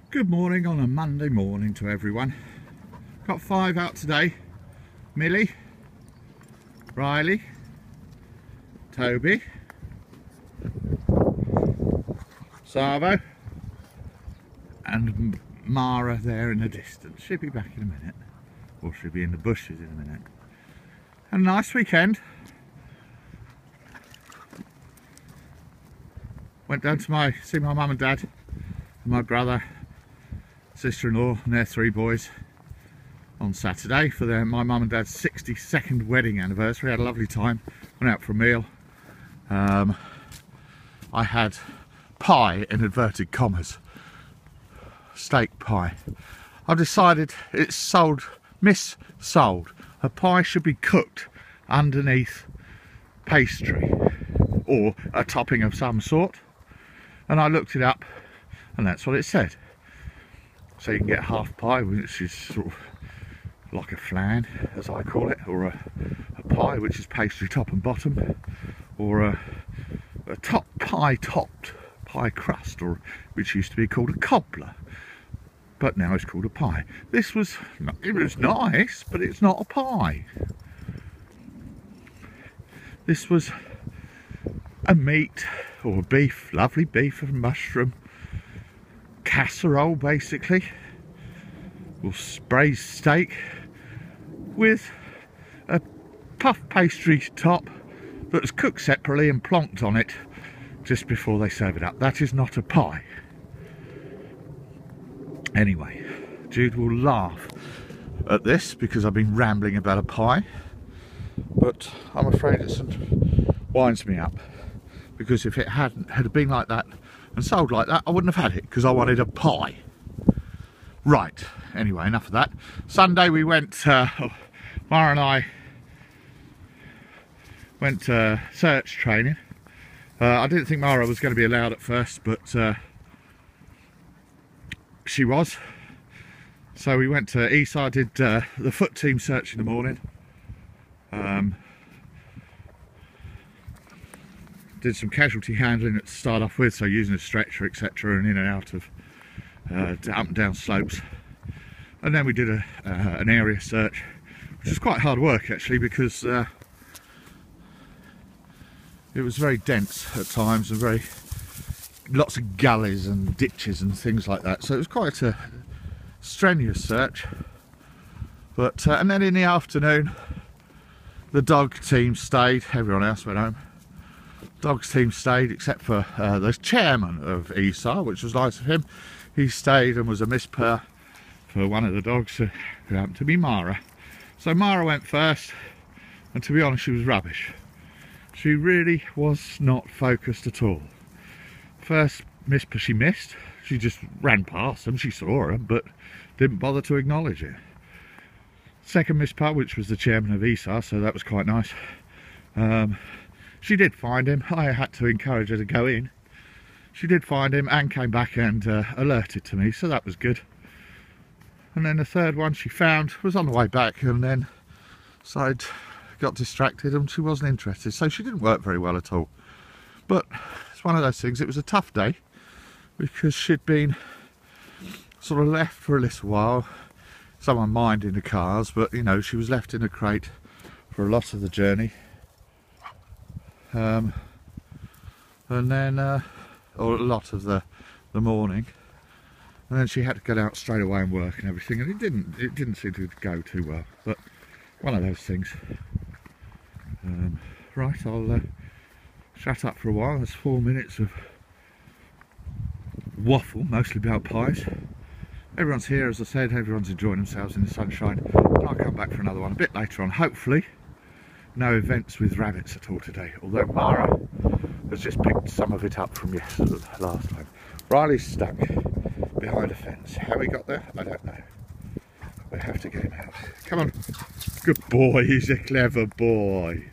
Good morning on a Monday morning to everyone. Got 5 out today. Millie, Riley, Toby, Savo and Mara there in the distance. She'll be back in a minute, or she'll be in the bushes in a minute. And a nice weekend. Went down to see my mum and dad and my brother, sister-in-law and their 3 boys on Saturday for my mum and dad's 62nd wedding anniversary. Had a lovely time, went out for a meal. I had pie in inverted commas, steak pie. I've decided it's missold. A pie should be cooked underneath pastry or a topping of some sort, and I looked it up and that's what it said. So you can get half pie, which is sort of like a flan, as I call it, or a pie, which is pastry top and bottom, or a pie-topped pie crust, or which used to be called a cobbler, but now it's called a pie. It was nice, but it's not a pie. This was a meat or beef, lovely beef and mushroom casserole, basically, or braised steak with a puff pastry top that was cooked separately and plonked on it just before they serve it up. That is not a pie. Anyway, Jude will laugh at this because I've been rambling about a pie, but I'm afraid it winds me up, because if it had been like that and sold like that, I wouldn't have had it, because I wanted a pie. Right, anyway, enough of that. Sunday we went, Mara and I went search training. I didn't think Mara was going to be allowed at first, but she was. So we went to Eastside, did the foot team search in the morning. Did some casualty handling to start off with, so using a stretcher, etc., and in and out of up and down slopes. And then we did an area search, which was quite hard work actually, because it was very dense at times and lots of gullies and ditches and things like that. So it was quite a strenuous search. But and then in the afternoon, the dog team stayed. Everyone else went home. Dogs team stayed, except for the chairman of ESAR, which was nice of him. He stayed and was a mispur for one of the dogs, who happened to be Mara. So Mara went first, and to be honest, she was rubbish. She really was not focused at all. First mispur she missed, she just ran past them, she saw them, but didn't bother to acknowledge it. Second mispur, which was the chairman of ESAR, so that was quite nice. She did find him. I had to encourage her to go in. She did find him and came back and alerted to me, so that was good. And then the third one she found was on the way back, and then got distracted and she wasn't interested, so she didn't work very well at all. But it's one of those things. It was a tough day because she'd been sort of left for a little while, someone minding the cars, but you know, she was left in a crate for a lot of the journey. And then or a lot of the morning, and then she had to get out straight away and work and everything, and it didn't seem to go too well, but one of those things. Right, I'll shut up for a while. There's 4 minutes of waffle, mostly about pies. Everyone's here, as I said, everyone's enjoying themselves in the sunshine, and I'll come back for another one a bit later on, hopefully. No events with rabbits at all today, although Mara has just picked some of it up from last time. Riley's stuck behind a fence. How he got there, I don't know. We have to get him out. Come on. Good boy, he's a clever boy.